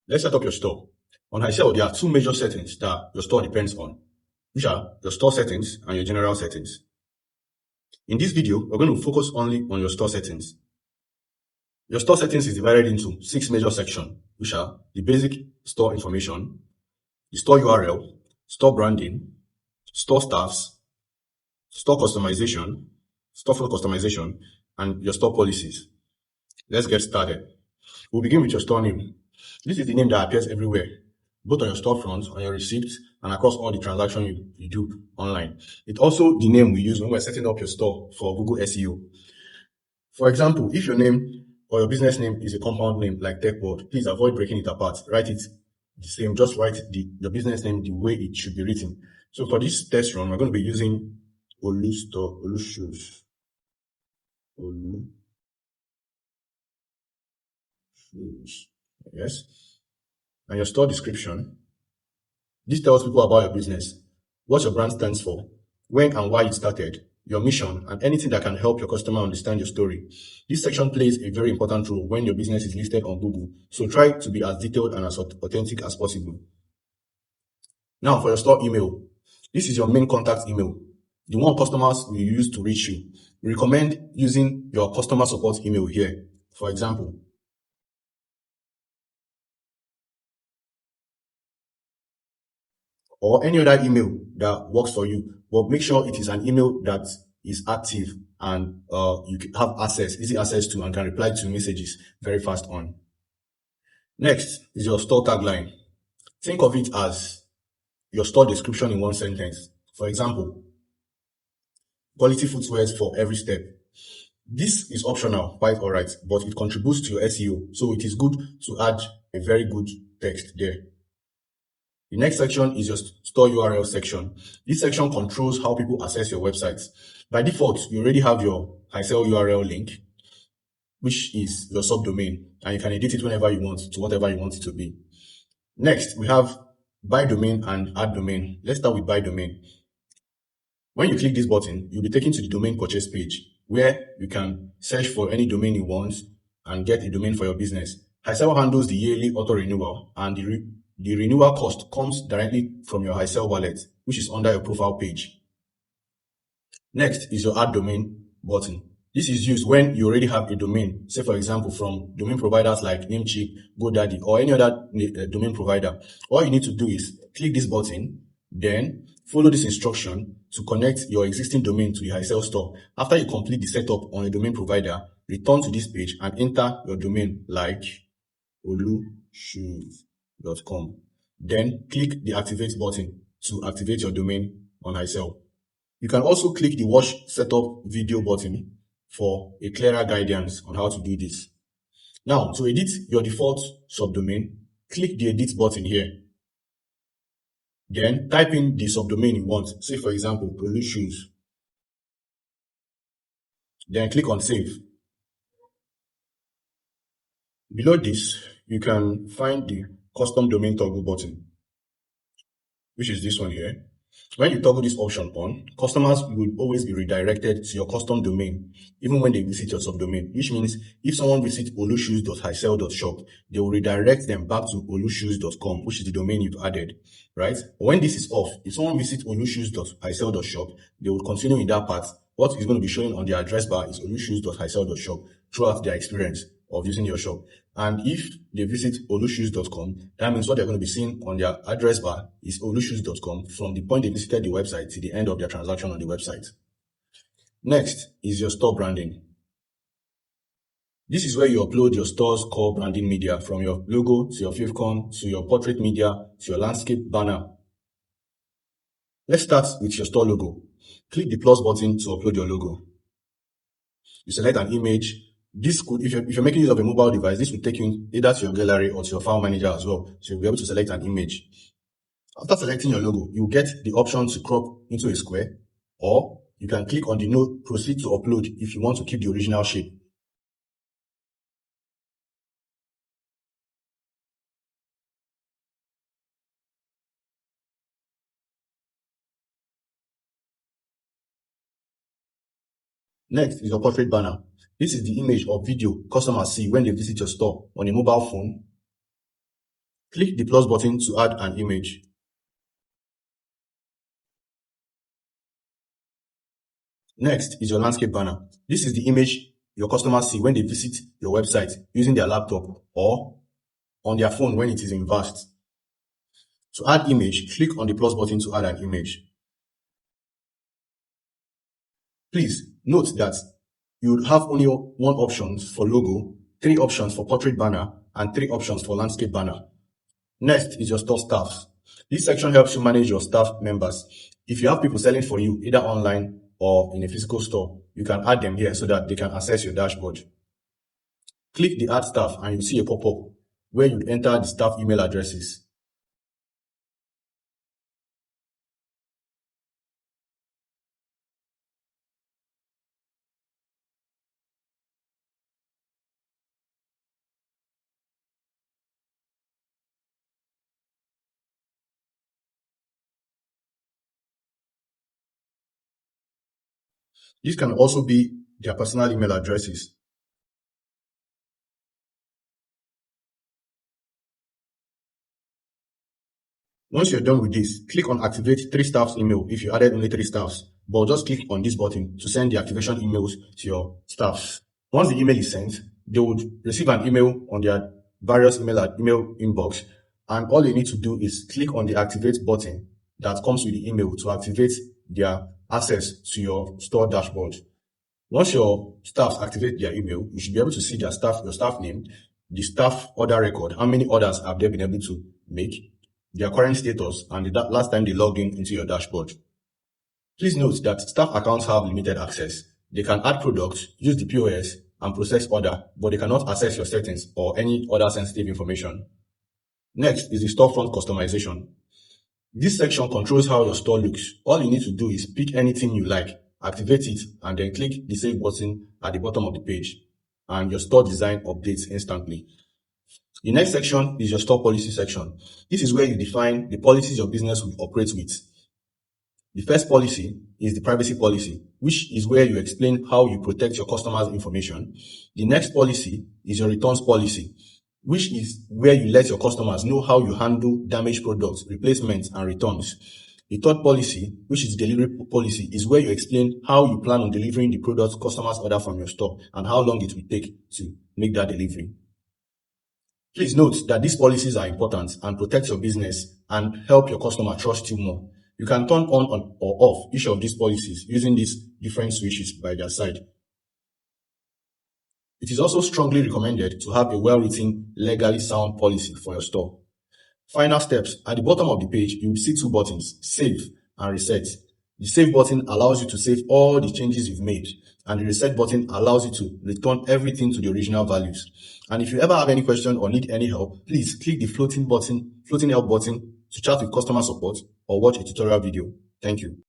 Let's set up your store. On Hisell, there are two major settings that your store depends on, which are your store settings and your general settings. In this video, we're going to focus only on your store settings. Your store settings is divided into 6 major sections, which are the basic store information, the store URL, store branding, store staffs, store customization, store flow customization, and your store policies. Let's get started. We'll begin with your store name. This is the name that appears everywhere, both on your storefront, on your receipts, and across all the transactions you do online. It's also the name we use when we're setting up your store for Google SEO. For example, if your name or your business name is a compound name like TechWorld, please avoid breaking it apart. Write it the same. Just write your business name the way it should be written. So for this test run, we're going to be using Olu Store, Olu Shoes. Olu Shoes. Yes. And your store description. This tells people about your business, what your brand stands for, when and why it started, your mission, and anything that can help your customer understand your story. This section plays a very important role when your business is listed on Google, so try to be as detailed and as authentic as possible. Now for your store email. This is your main contact email, the one customers will use to reach you. We recommend using your customer support email here. For example, or any other email that works for you, but make sure it is an email that is active and you have easy access to, and can reply to messages very fast on. Next is your store tagline. Think of it as your store description in one sentence. For example, quality footwear for every step. This is optional, quite alright, but it contributes to your SEO, so it is good to add a very good text there. The next section is your store URL section. This section controls how people access your website. By default, you already have your Hisell URL link, which is your subdomain, and you can edit it whenever you want to whatever you want it to be. Next, we have buy domain and add domain. Let's start with buy domain. When you click this button, you'll be taken to the domain purchase page, where you can search for any domain you want and get a domain for your business. Hisell handles the yearly auto renewal, and the renewal cost comes directly from your Hisell wallet, which is under your profile page. Next is your add domain button. This is used when you already have a domain, say for example from domain providers like Namecheap, GoDaddy, or any other domain provider. All you need to do is click this button, then follow this instruction to connect your existing domain to the Hisell store. After you complete the setup on a domain provider, return to this page and enter your domain like olushoes.com. Then click the activate button to activate your domain on Hisell. You can also click the watch setup video button for a clearer guidance on how to do this. Now, to edit your default subdomain, click the edit button here. Then type in the subdomain you want, say for example, Olu Shoes. Then click on save. Below this, you can find the custom domain toggle button, which is this one here. When you toggle this option on, customers will always be redirected to your custom domain, even when they visit your subdomain, which means if someone visits olushoes.hisell.shop, they will redirect them back to olushoes.com, which is the domain you've added, right? But when this is off, if someone visits olushoes.hisell.shop, they will continue in that path. What is going to be showing on the address bar is olushoes.hisell.shop throughout their experience of using your shop. And if they visit olushoes.com, that means what they're going to be seeing on their address bar is olushoes.com from the point they visited the website to the end of their transaction on the website. Next is your store branding. This is where you upload your store's core branding media, from your logo to your favicon to your portrait media to your landscape banner. Let's start with your store logo. Click the plus button to upload your logo. You select an image. This could, if you're making use of a mobile device, this will take you either to your gallery or to your file manager as well. So you'll be able to select an image. After selecting your logo, you'll get the option to crop into a square, or you can click on the no proceed to upload if you want to keep the original shape. Next is your portrait banner. This is the image or video customers see when they visit your store on a mobile phone, Click the plus button to add an image. Next is your landscape banner. This is the image your customers see when they visit your website using their laptop or on their phone when it is in VAST. To add image, click on the plus button to add an image. Please note that you would have only one option for logo, 3 options for portrait banner, and 3 options for landscape banner. Next is your store staff. This section helps you manage your staff members. If you have people selling for you, either online or in a physical store, you can add them here so that they can access your dashboard. Click the add staff and you see a pop-up where you enter the staff email addresses. These can also be their personal email addresses. Once you're done with this, click on activate 3 staff's email if you added only 3 staffs, but just click on this button to send the activation emails to your staff. Once the email is sent, they would receive an email on their various email inbox, and all you need to do is click on the activate button that comes with the email to activate their access to your store dashboard. Once your staff activate their email, you should be able to see your staff name, the staff order record, how many orders have they been able to make, their current status, and the last time they logged in into your dashboard. Please note that staff accounts have limited access. They can add products, use the POS, and process order, but they cannot access your settings or any other sensitive information. Next is the storefront customization. This section controls how your store looks. All you need to do is pick anything you like, activate it, and then click the save button at the bottom of the page, and your store design updates instantly. The next section is your store policy section. This is where you define the policies your business will operate with. The first policy is the privacy policy, which is where you explain how you protect your customers' information. The next policy is your returns policy, which is where you let your customers know how you handle damaged products, replacements, and returns. The third policy, which is delivery policy, is where you explain how you plan on delivering the products customers order from your store and how long it will take to make that delivery. Please note that these policies are important and protect your business and help your customer trust you more. You can turn on or off each of these policies using these different switches by their side. It is also strongly recommended to have a well-written, legally sound policy for your store. Final steps. At the bottom of the page, you will see 2 buttons, Save and Reset. The Save button allows you to save all the changes you've made, and the Reset button allows you to return everything to the original values. And if you ever have any question or need any help, please click the floating help button to chat with customer support or watch a tutorial video. Thank you.